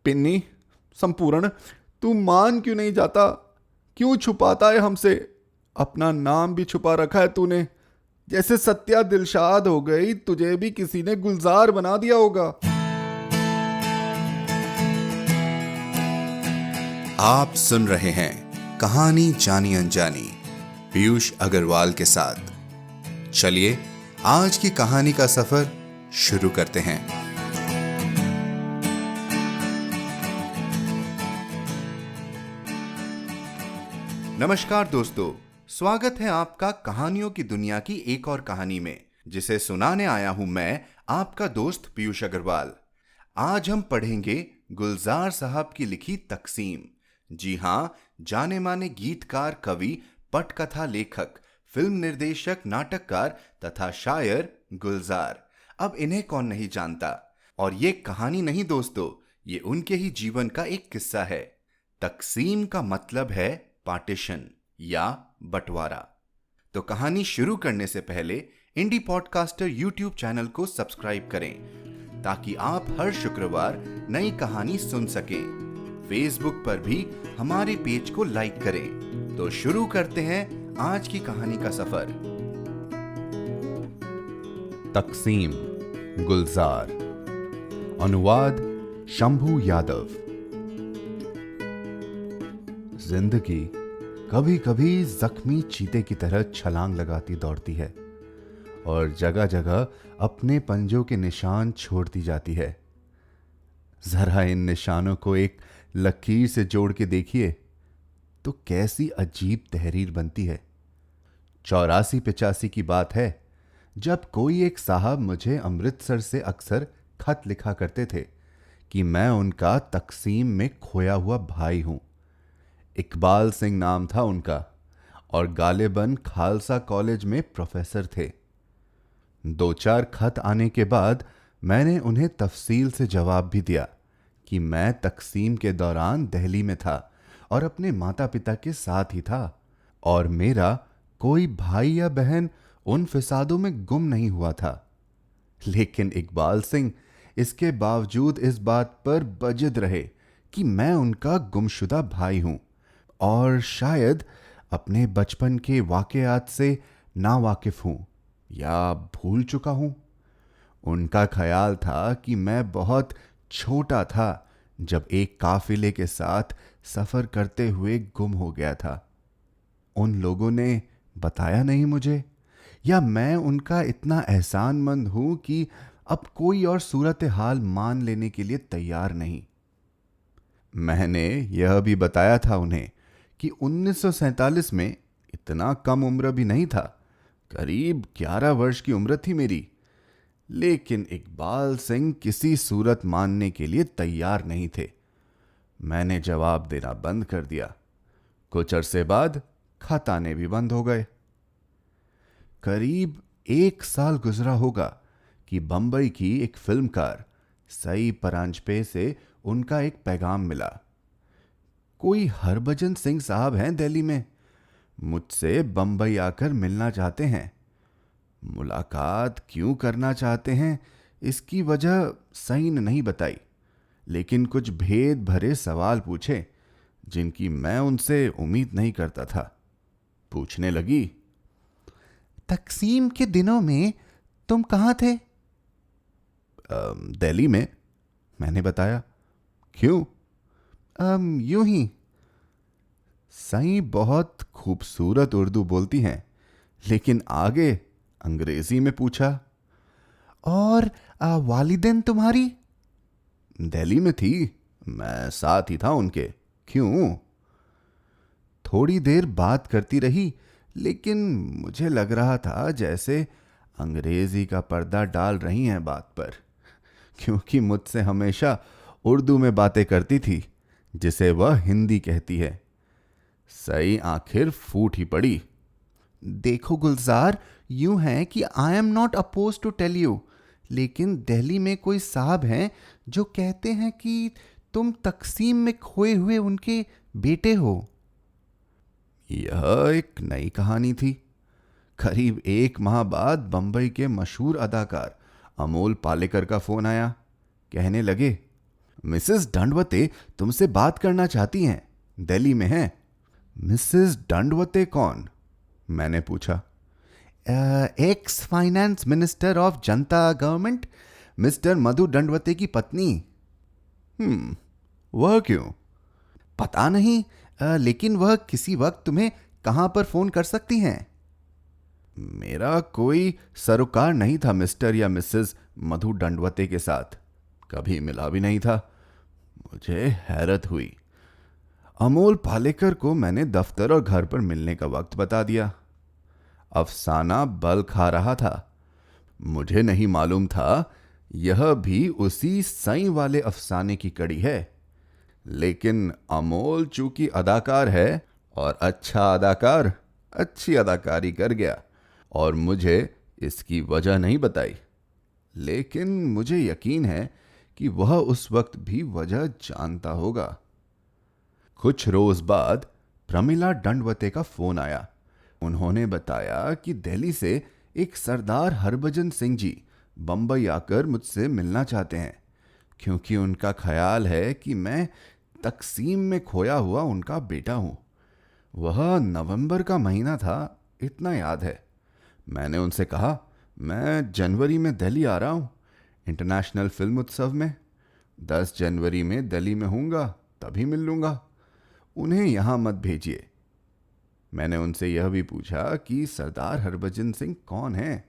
पिन्नी, संपूर्ण, तू मान क्यों नहीं जाता? क्यों छुपाता है हमसे? अपना नाम भी छुपा रखा है तूने। जैसे सत्या दिलशाद हो गई, तुझे भी किसी ने गुलजार बना दिया होगा। आप सुन रहे हैं कहानी जानी अनजानी पीयूष अग्रवाल के साथ। चलिए आज की कहानी का सफर शुरू करते हैं। नमस्कार दोस्तों, स्वागत है आपका कहानियों की दुनिया की एक और कहानी में, जिसे सुनाने आया हूं मैं, आपका दोस्त पीयूष अग्रवाल। आज हम पढ़ेंगे गुलजार साहब की लिखी तकसीम। जी हां, जाने माने गीतकार, कवि, पटकथा लेखक, फिल्म निर्देशक, नाटककार तथा शायर गुलजार। अब इन्हें कौन नहीं जानता। और ये कहानी नहीं दोस्तों, ये उनके ही जीवन का एक किस्सा है। तकसीम का मतलब है पार्टीशन या बंटवारा। तो कहानी शुरू करने से पहले इंडी पॉडकास्टर यूट्यूब चैनल को सब्सक्राइब करें, ताकि आप हर शुक्रवार नई कहानी सुन सकें। फेसबुक पर भी हमारे पेज को लाइक करें। तो शुरू करते हैं आज की कहानी का सफर। तकसीम, गुलजार। अनुवाद शंभू यादव। जिंदगी कभी कभी जख्मी चीते की तरह छलांग लगाती दौड़ती है और जगह जगह अपने पंजों के निशान छोड़ती जाती है। जरा इन निशानों को एक लकीर से जोड़ के देखिए तो कैसी अजीब तहरीर बनती है। 84-85 की बात है, जब कोई एक साहब मुझे अमृतसर से अक्सर खत लिखा करते थे कि मैं उनका तकसीम में खोया हुआ भाई हूं। इकबाल सिंह नाम था उनका और गालिबन खालसा कॉलेज में प्रोफेसर थे। 2-4 खत आने के बाद मैंने उन्हें तफसील से जवाब भी दिया कि मैं तकसीम के दौरान दिल्ली में था और अपने माता पिता के साथ ही था और मेरा कोई भाई या बहन उन फिसादों में गुम नहीं हुआ था। लेकिन इकबाल सिंह इसके बावजूद इस बात पर बजिद रहे कि मैं उनका गुमशुदा भाई हूं और शायद अपने बचपन के वाकयात से नावाकिफ हूं या भूल चुका हूं। उनका ख्याल था कि मैं बहुत छोटा था जब एक काफिले के साथ सफर करते हुए गुम हो गया था। उन लोगों ने बताया नहीं मुझे, या मैं उनका इतना एहसानमंद हूं कि अब कोई और सूरत हाल मान लेने के लिए तैयार नहीं। मैंने यह भी बताया था उन्हें कि 1947 में इतना कम उम्र भी नहीं था, करीब 11 वर्ष की उम्र थी मेरी। लेकिन इकबाल सिंह किसी सूरत मानने के लिए तैयार नहीं थे। मैंने जवाब देना बंद कर दिया। कुछ अरसे बाद खत आने भी बंद हो गए। करीब 1 साल गुजरा होगा कि बंबई की एक फिल्मकार सई परांजपे से उनका एक पैगाम मिला। कोई हरभजन सिंह साहब हैं दिल्ली में, मुझसे बंबई आकर मिलना चाहते हैं। मुलाकात क्यों करना चाहते हैं इसकी वजह सही ने नहीं बताई, लेकिन कुछ भेद भरे सवाल पूछे जिनकी मैं उनसे उम्मीद नहीं करता था। पूछने लगी, तकसीम के दिनों में तुम कहाँ थे? दिल्ली में, मैंने बताया। क्यों? यूं ही। सई बहुत खूबसूरत उर्दू बोलती हैं, लेकिन आगे अंग्रेजी में पूछा। और वालिदैन तुम्हारी? दिल्ली में थी, मैं साथ ही था उनके। क्यों? थोड़ी देर बात करती रही, लेकिन मुझे लग रहा था जैसे अंग्रेजी का पर्दा डाल रही हैं बात पर, क्योंकि मुझसे हमेशा उर्दू में बातें करती थी जिसे वह हिंदी कहती है। सही आखिर फूट ही पड़ी। देखो गुलजार, यूं है कि I am not supposed to tell you, लेकिन दिल्ली में कोई साहब हैं जो कहते हैं कि तुम तकसीम में खोए हुए उनके बेटे हो। यह एक नई कहानी थी। करीब 1 माह बाद बंबई के मशहूर अदाकार अमोल पालेकर का फोन आया। कहने लगे, मिसेस दंडवते तुमसे बात करना चाहती हैं, दिल्ली में हैं। मिसेस दंडवते कौन? मैंने पूछा। Ex finance minister of Janata government, mister मधु दंडवते की पत्नी। वह क्यों? पता नहीं, लेकिन वह किसी वक्त तुम्हें कहां पर फोन कर सकती हैं। मेरा कोई सरोकार नहीं था मिस्टर या मिसेस मधु दंडवते के साथ, कभी मिला भी नहीं था। मुझे हैरत हुई। अमोल पालेकर को मैंने दफ्तर और घर पर मिलने का वक्त बता दिया। अफसाना बल खा रहा था। मुझे नहीं मालूम था यह भी उसी सई वाले अफसाने की कड़ी है। लेकिन अमोल चूंकि अदाकार है और अच्छा अदाकार अच्छी अदाकारी कर गया और मुझे इसकी वजह नहीं बताई। लेकिन मुझे यकीन है कि वह उस वक्त भी वजह जानता होगा। कुछ रोज बाद प्रमिला दंडवते का फोन आया। उन्होंने बताया कि दिल्ली से एक सरदार हरभजन सिंह जी बंबई आकर मुझसे मिलना चाहते हैं, क्योंकि उनका ख्याल है कि मैं तकसीम में खोया हुआ उनका बेटा हूं। वह नवंबर का महीना था, इतना याद है। मैंने उनसे कहा, मैं जनवरी में दिल्ली आ रहा हूं, इंटरनेशनल फिल्म उत्सव में। 10 जनवरी में दिल्ली में हूँगा, तभी मिल लूँगा। उन्हें यहाँ मत भेजिए। मैंने उनसे यह भी पूछा कि सरदार हरभजन सिंह कौन हैं।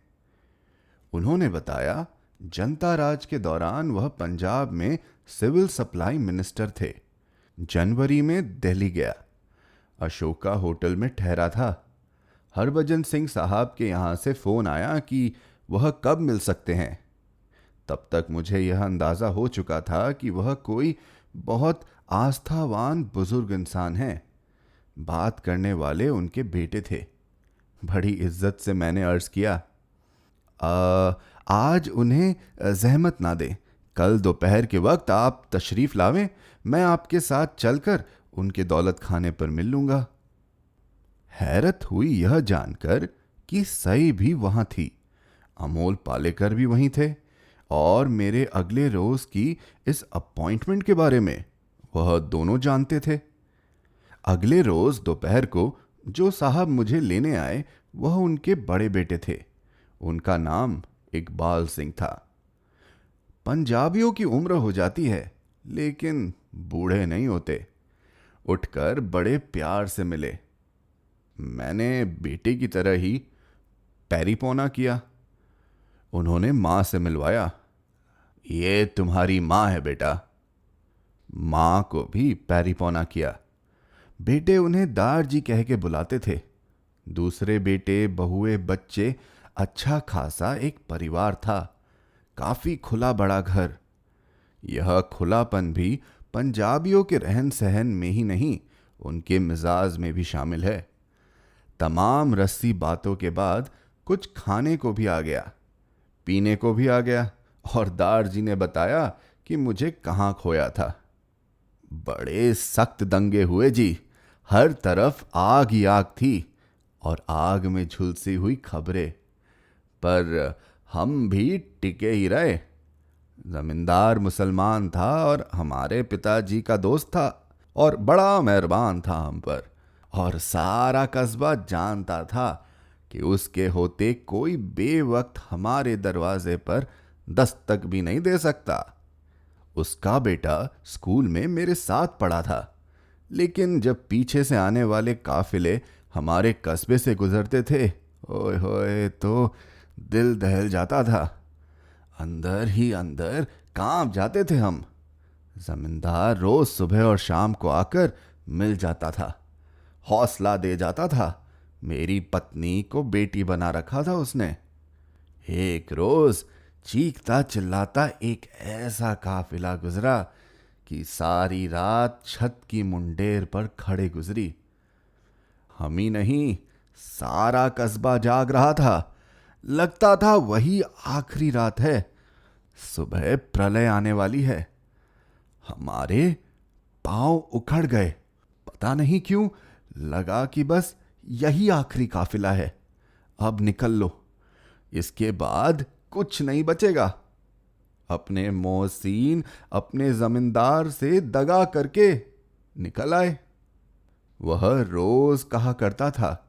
उन्होंने बताया, जनता राज के दौरान वह पंजाब में सिविल सप्लाई मिनिस्टर थे। जनवरी में दिल्ली गया, अशोका होटल में ठहरा था। हरभजन सिंह साहब के यहाँ से फ़ोन आया कि वह कब मिल सकते हैं। तब तक मुझे यह अंदाज़ा हो चुका था कि वह कोई बहुत आस्थावान बुजुर्ग इंसान हैं। बात करने वाले उनके बेटे थे। बड़ी इज्जत से मैंने अर्ज़ किया, आज उन्हें जहमत ना दें, कल दोपहर के वक्त आप तशरीफ़ लावें, मैं आपके साथ चलकर उनके दौलत खाने पर मिल लूँगा। हैरत हुई यह जानकर कि सई भी वहाँ थी, अमोल पालेकर भी वहीं थे और मेरे अगले रोज़ की इस अपॉइंटमेंट के बारे में वह दोनों जानते थे। अगले रोज़ दोपहर को जो साहब मुझे लेने आए वह उनके बड़े बेटे थे। उनका नाम इकबाल सिंह था। पंजाबियों की उम्र हो जाती है, लेकिन बूढ़े नहीं होते। उठकर बड़े प्यार से मिले। मैंने बेटे की तरह ही पैरी पौना किया। उन्होंने माँ से मिलवाया। ये तुम्हारी माँ है बेटा। माँ को भी पैरी पौना किया। बेटे उन्हें दार जी कह के बुलाते थे। दूसरे बेटे, बहुए, बच्चे, अच्छा खासा एक परिवार था। काफी खुला बड़ा घर। यह खुलापन भी पंजाबियों के रहन सहन में ही नहीं, उनके मिजाज में भी शामिल है। तमाम रस्सी बातों के बाद कुछ खाने को भी आ गया, पीने को भी आ गया, और दार जी ने बताया कि मुझे कहाँ खोया था। बड़े सख्त दंगे हुए जी। हर तरफ आग ही आग थी और आग में झुलसी हुई खबरें। पर हम भी टिके ही रहे। जमींदार मुसलमान था और हमारे पिताजी का दोस्त था और बड़ा मेहरबान था हम पर, और सारा कस्बा जानता था कि उसके होते कोई बेवक्त हमारे दरवाजे पर दस्तक भी नहीं दे सकता। उसका बेटा स्कूल में मेरे साथ पढ़ा था, लेकिन जब पीछे से आने वाले काफिले हमारे कस्बे से गुजरते थे, ओए होए, तो दिल दहल जाता था। अंदर ही अंदर कांप जाते थे हम। जमींदार रोज सुबह और शाम को आकर मिल जाता था, हौसला दे जाता था। मेरी पत्नी को बेटी बना रखा था उसने। एक रोज चीखता चिल्लाता एक ऐसा काफिला गुजरा कि सारी रात छत की मुंडेर पर खड़े गुजरी। हम ही नहीं, सारा कस्बा जाग रहा था। लगता था वही आखिरी रात है, सुबह प्रलय आने वाली है। हमारे पांव उखड़ गए। पता नहीं क्यों लगा कि बस यही आखिरी काफिला है, अब निकल लो, इसके बाद कुछ नहीं बचेगा। अपने मोहसिन अपने जमींदार से दगा करके निकल आए। वह रोज कहा करता था,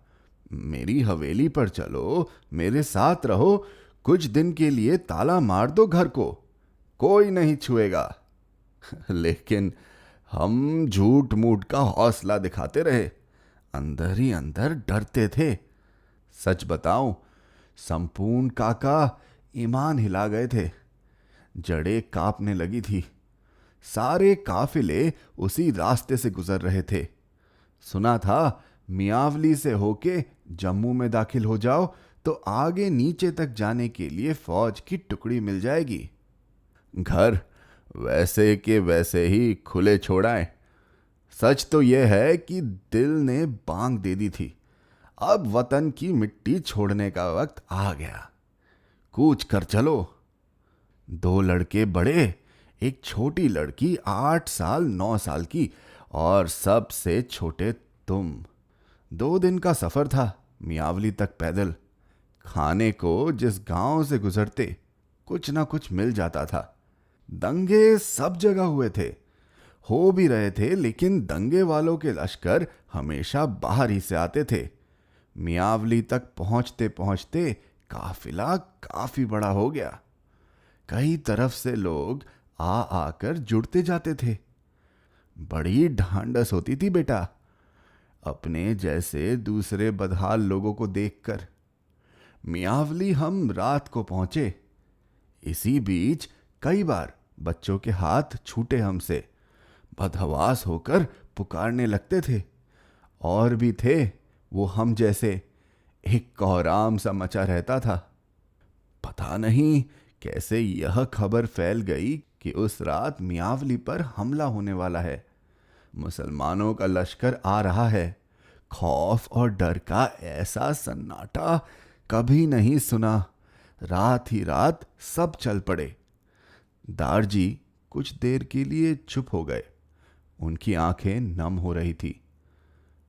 मेरी हवेली पर चलो, मेरे साथ रहो, कुछ दिन के लिए ताला मार दो घर को, कोई नहीं छुएगा। लेकिन हम झूठ मूठ का हौसला दिखाते रहे, अंदर ही अंदर डरते थे। सच बताऊं, संपूर्ण काका ईमान हिला गए थे, जड़ें कांपने लगी थी। सारे काफिले उसी रास्ते से गुजर रहे थे। सुना था मियावली से होके जम्मू में दाखिल हो जाओ तो आगे नीचे तक जाने के लिए फौज की टुकड़ी मिल जाएगी। घर वैसे के वैसे ही खुले छोड़ाएं। सच तो यह है कि दिल ने बांग दे दी थी, अब वतन की मिट्टी छोड़ने का वक्त आ गया, कूच कर चलो। 2 लड़के बड़े, एक छोटी लड़की 8 साल 9 साल की, और सबसे छोटे तुम। 2 दिन का सफर था मियावली तक पैदल। खाने को जिस गांव से गुजरते कुछ ना कुछ मिल जाता था। दंगे सब जगह हुए थे, हो भी रहे थे, लेकिन दंगे वालों के लश्कर हमेशा बाहर ही से आते थे। मियावली तक पहुंचते पहुंचते काफिला काफी बड़ा हो गया। कई तरफ से लोग आ आकर जुड़ते जाते थे। बड़ी ढांढस होती थी बेटा, अपने जैसे दूसरे बदहाल लोगों को देखकर। मियावली हम रात को पहुंचे। इसी बीच कई बार बच्चों के हाथ छूटे हमसे, बदहवास होकर पुकारने लगते थे। और भी थे वो हम जैसे, एक कोहराम सा मचा रहता था। पता नहीं कैसे यह खबर फैल गई कि उस रात मियावली पर हमला होने वाला है, मुसलमानों का लश्कर आ रहा है। खौफ और डर का ऐसा सन्नाटा कभी नहीं सुना। रात ही रात सब चल पड़े। दारजी कुछ देर के लिए चुप हो गए, उनकी आंखें नम हो रही थी।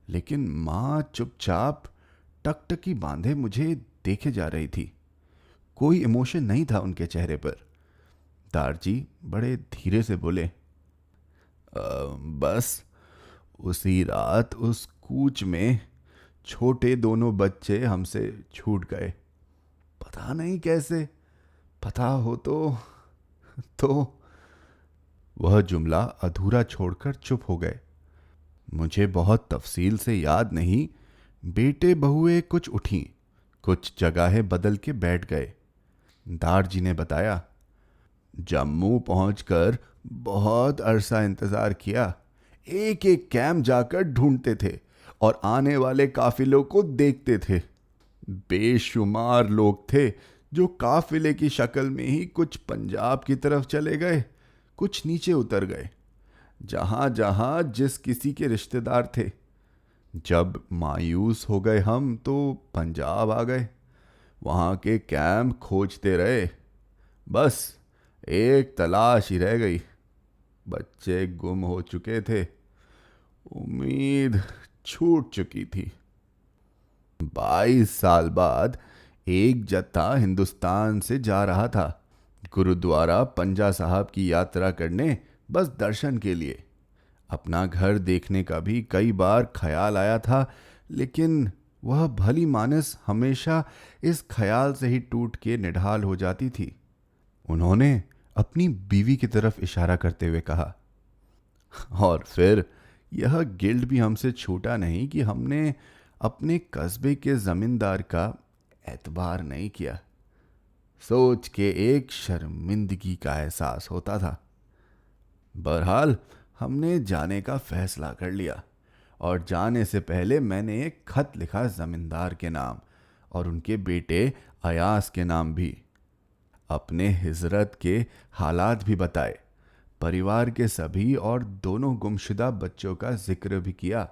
लेकिन मां चुपचाप टकटकी बांधे मुझे देखे जा रही थी। कोई इमोशन नहीं था उनके चेहरे पर। दारजी बड़े धीरे से बोले, बस उसी रात उस कूच में छोटे दोनों बच्चे हमसे छूट गए। पता नहीं कैसे, पता हो तो वह जुमला अधूरा छोड़कर चुप हो गए। मुझे बहुत तफसील से याद नहीं। बेटे बहुएं कुछ उठी, कुछ जगहें बदल के बैठ गए। दारजी ने बताया, जम्मू पहुंचकर बहुत अरसा इंतजार किया, एक एक कैंप जाकर ढूंढते थे और आने वाले काफिलों को देखते थे। बेशुमार लोग थे जो काफिले की शक्ल में ही कुछ पंजाब की तरफ चले गए, कुछ नीचे उतर गए, जहां जहां जिस किसी के रिश्तेदार थे। जब मायूस हो गए हम तो पंजाब आ गए, वहां के कैंप खोजते रहे। बस एक तलाश ही रह गई, बच्चे गुम हो चुके थे, उम्मीद छूट चुकी थी। 22 साल बाद एक जत्था हिंदुस्तान से जा रहा था, गुरुद्वारा पंजा साहब की यात्रा करने, बस दर्शन के लिए। अपना घर देखने का भी कई बार ख्याल आया था, लेकिन वह भली मानस हमेशा इस ख्याल से ही टूट के निढाल हो जाती थी। उन्होंने अपनी बीवी की तरफ इशारा करते हुए कहा, और फिर यह गिल्ट भी हमसे छूटा नहीं कि हमने अपने कस्बे के जमींदार का एतबार नहीं किया। सोच के एक शर्मिंदगी का एहसास होता था। बहरहाल हमने जाने का फैसला कर लिया, और जाने से पहले मैंने एक खत लिखा जमींदार के नाम और उनके बेटे अयास के नाम भी। अपने हिजरत के हालात भी बताए, परिवार के सभी और दोनों गुमशुदा बच्चों का जिक्र भी किया,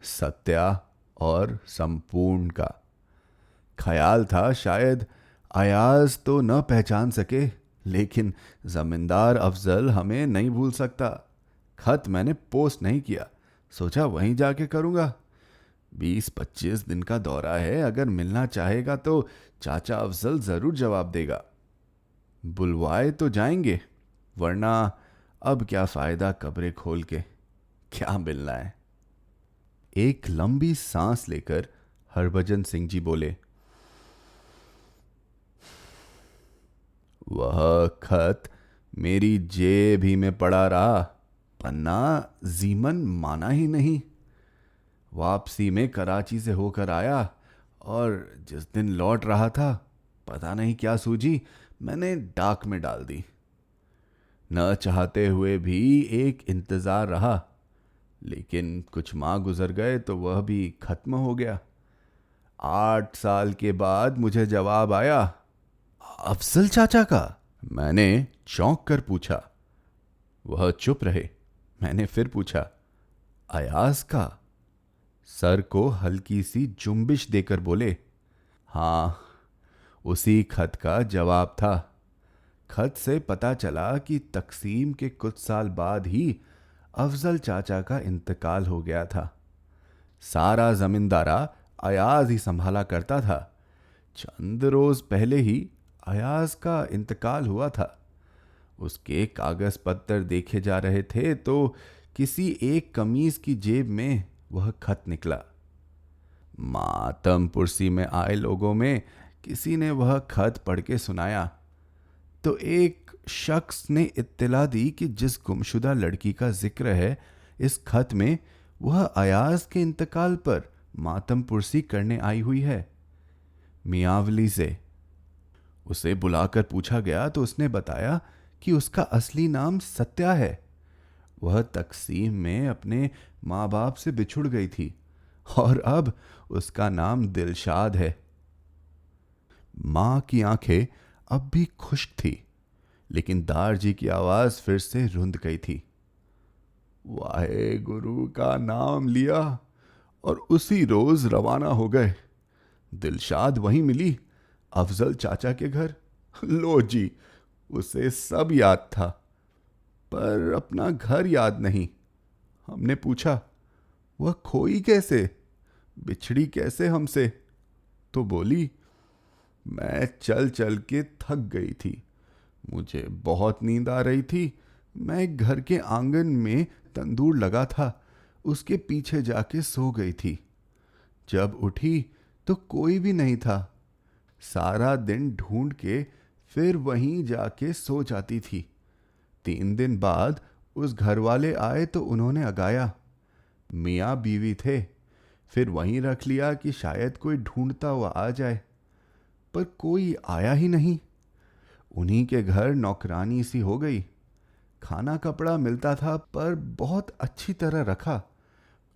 सत्या और संपूर्ण का। ख्याल था शायद अयाज तो न पहचान सके, लेकिन जमींदार अफजल हमें नहीं भूल सकता। खत मैंने पोस्ट नहीं किया, सोचा वहीं जाके करूंगा। 20-25 दिन का दौरा है, अगर मिलना चाहेगा तो चाचा अफजल जरूर जवाब देगा। बुलवाए तो जाएंगे, वरना अब क्या फायदा कब्रें खोल के, क्या मिलना है। एक लंबी सांस लेकर हरभजन सिंह जी बोले, वह खत मेरी जेब ही में पड़ा रहा, पन्ना जीमन माना ही नहीं। वापसी में कराची से होकर आया और जिस दिन लौट रहा था, पता नहीं क्या सूझी, मैंने डाक में डाल दी। न चाहते हुए भी एक इंतजार रहा, लेकिन कुछ माह गुजर गए तो वह भी खत्म हो गया। 8 साल के बाद मुझे जवाब आया, अफजल चाचा का। मैंने चौंक कर पूछा। वह चुप रहे। मैंने फिर पूछा, अयाज का। सर को हल्की सी जुम्बिश देकर बोले, हाँ, उसी खत का जवाब था। खत से पता चला कि तकसीम के कुछ साल बाद ही अफजल चाचा का इंतकाल हो गया था। सारा जमींदारा अयाज ही संभाला करता था। चंद रोज पहले ही अयाज का इंतकाल हुआ था। उसके कागज पत्तर देखे जा रहे थे तो किसी एक कमीज की जेब में वह खत निकला। मातम पुरसी में आए लोगों में किसी ने वह खत पढ़ के सुनाया तो एक शख्स ने इत्तला दी कि जिस गुमशुदा लड़की का जिक्र है इस खत में, वह अयाज के इंतकाल पर मातम पुरसी करने आई हुई है, मियावली से। उसे बुलाकर पूछा गया तो उसने बताया कि उसका असली नाम सत्या है। वह तकसीम में अपने माँ बाप से बिछुड़ गई थी और अब उसका नाम दिलशाद है। माँ की आंखें अब भी खुश्क थी, लेकिन दारजी की आवाज फिर से रुंध गई थी। वाहे गुरु का नाम लिया और उसी रोज रवाना हो गए। दिलशाद वहीं मिली, अफजल चाचा के घर। लो जी, उसे सब याद था, पर अपना घर याद नहीं। हमने पूछा, वह खोई कैसे, बिछड़ी कैसे हमसे? तो बोली, मैं चल चल के थक गई थी, मुझे बहुत नींद आ रही थी। मैं घर के आंगन में तंदूर लगा था, उसके पीछे जाके सो गई थी। जब उठी तो कोई भी नहीं था। सारा दिन ढूंढ के फिर वहीं जाके सो जाती थी। 3 दिन बाद उस घर वाले आए तो उन्होंने अगाया। मियाँ बीवी थे। फिर वहीं रख लिया कि शायद कोई ढूंढता हुआ आ जाए, पर कोई आया ही नहीं। उन्हीं के घर नौकरानी सी हो गई। खाना कपड़ा मिलता था, पर बहुत अच्छी तरह रखा।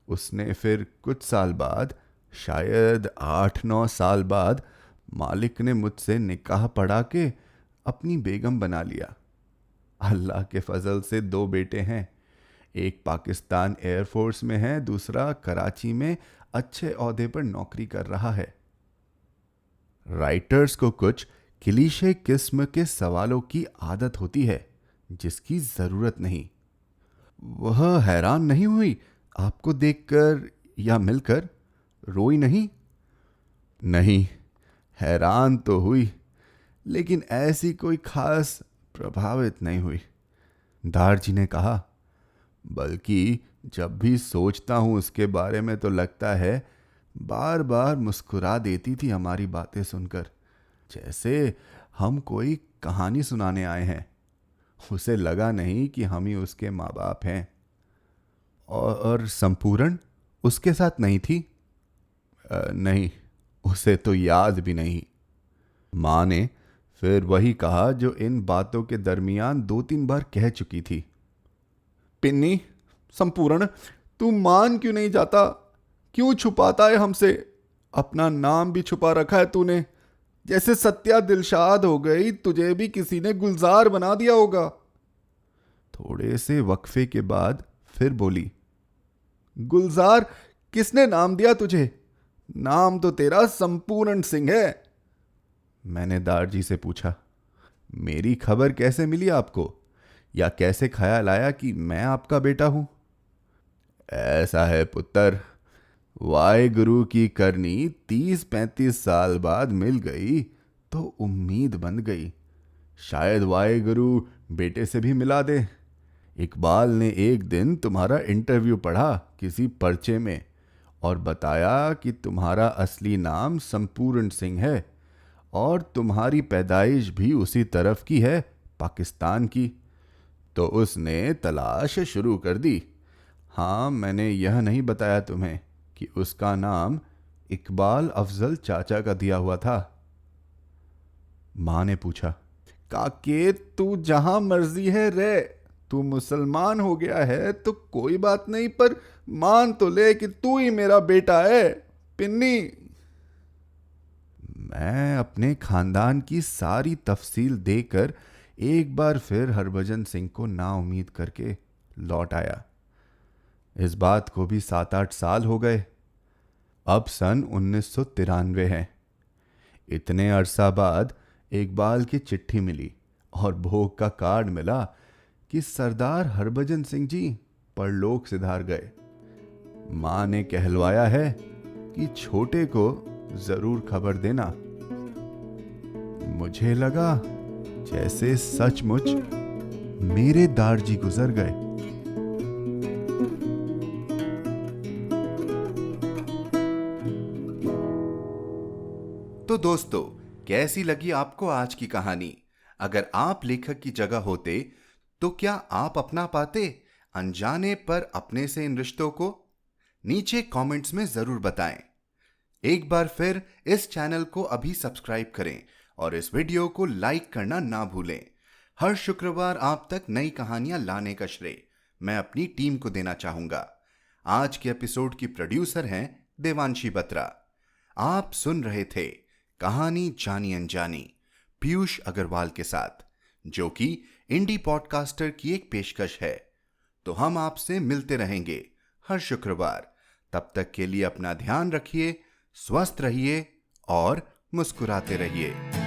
उसने फिर कुछ साल बाद, शायद 8-9 साल बाद, मालिक ने मुझसे निकाह पढ़ा के अपनी बेगम बना लिया। अल्लाह के फजल से 2 बेटे हैं। एक पाकिस्तान एयरफोर्स में है, दूसरा कराची में अच्छे ओहदे पर नौकरी कर रहा है। राइटर्स को कुछ क्लीशे किस्म के सवालों की आदत होती है जिसकी जरूरत नहीं। वह हैरान नहीं हुई आपको देखकर या मिलकर? रोई नहीं? नहीं, हैरान तो हुई, लेकिन ऐसी कोई खास प्रभावित नहीं हुई। दारजी ने कहा, बल्कि जब भी सोचता हूं उसके बारे में तो लगता है बार बार मुस्कुरा देती थी हमारी बातें सुनकर, जैसे हम कोई कहानी सुनाने आए हैं। उसे लगा नहीं कि हम ही उसके माँ बाप हैं। और संपूर्ण उसके साथ नहीं थी? नहीं, उसे तो याद भी नहीं। माँ ने फिर वही कहा जो इन बातों के दरमियान 2-3 बार कह चुकी थी। पिन्नी, संपूर्ण, तू मान क्यों नहीं जाता? क्यों छुपाता है हमसे? अपना नाम भी छुपा रखा है तूने। जैसे सत्या दिलशाद हो गई, तुझे भी किसी ने गुलजार बना दिया होगा। थोड़े से वक्फे के बाद फिर बोली, गुलजार किसने नाम दिया तुझे? नाम तो तेरा संपूर्ण सिंह है। मैंने दारजी से पूछा, मेरी खबर कैसे मिली आपको, या कैसे ख्याल आया कि मैं आपका बेटा हूं? ऐसा है पुत्र, वाहेगुरु की करनी 30-35 साल बाद मिल गई तो उम्मीद बन गई। शायद वाहेगुरु बेटे से भी मिला दे। इकबाल ने एक दिन तुम्हारा इंटरव्यू पढ़ा किसी पर्चे में और बताया कि तुम्हारा असली नाम संपूर्ण सिंह है और तुम्हारी पैदाइश भी उसी तरफ की है, पाकिस्तान की। तो उसने तलाश शुरू कर दी। हाँ, मैंने यह नहीं बताया तुम्हें कि उसका नाम इकबाल अफजल चाचा का दिया हुआ था। मां ने पूछा, काके तू जहां मर्जी है रे, तू मुसलमान हो गया है तो कोई बात नहीं, पर मान तो ले कि तू ही मेरा बेटा है। पिन्नी। मैं अपने खानदान की सारी तफसील देकर एक बार फिर हरभजन सिंह को नाउम्मीद करके लौट आया। इस बात को भी 7-8 साल हो गए। अब सन 1993 है। इतने अरसा बाद इकबाल की चिट्ठी मिली और भोग का कार्ड मिला कि सरदार हरभजन सिंह जी परलोक सिधार गए। मां ने कहलवाया है कि छोटे को जरूर खबर देना। मुझे लगा जैसे सचमुच मेरे दारजी गुजर गए। तो दोस्तों, कैसी लगी आपको आज की कहानी? अगर आप लेखक की जगह होते तो क्या आप अपना पाते अनजाने पर अपने से इन रिश्तों को? नीचे कमेंट्स में जरूर बताएं। एक बार फिर इस चैनल को अभी सब्सक्राइब करें और इस वीडियो को लाइक करना ना भूलें। हर शुक्रवार आप तक नई कहानियां लाने का श्रेय मैं अपनी टीम को देना चाहूंगा। आज के एपिसोड की प्रोड्यूसर हैं देवांशी बत्रा। आप सुन रहे थे कहानी जानी अनजानी पीयूष अग्रवाल के साथ, जो कि इंडी पॉडकास्टर की एक पेशकश है। तो हम आपसे मिलते रहेंगे हर शुक्रवार। तब तक के लिए अपना ध्यान रखिए, स्वस्थ रहिए और मुस्कुराते रहिए।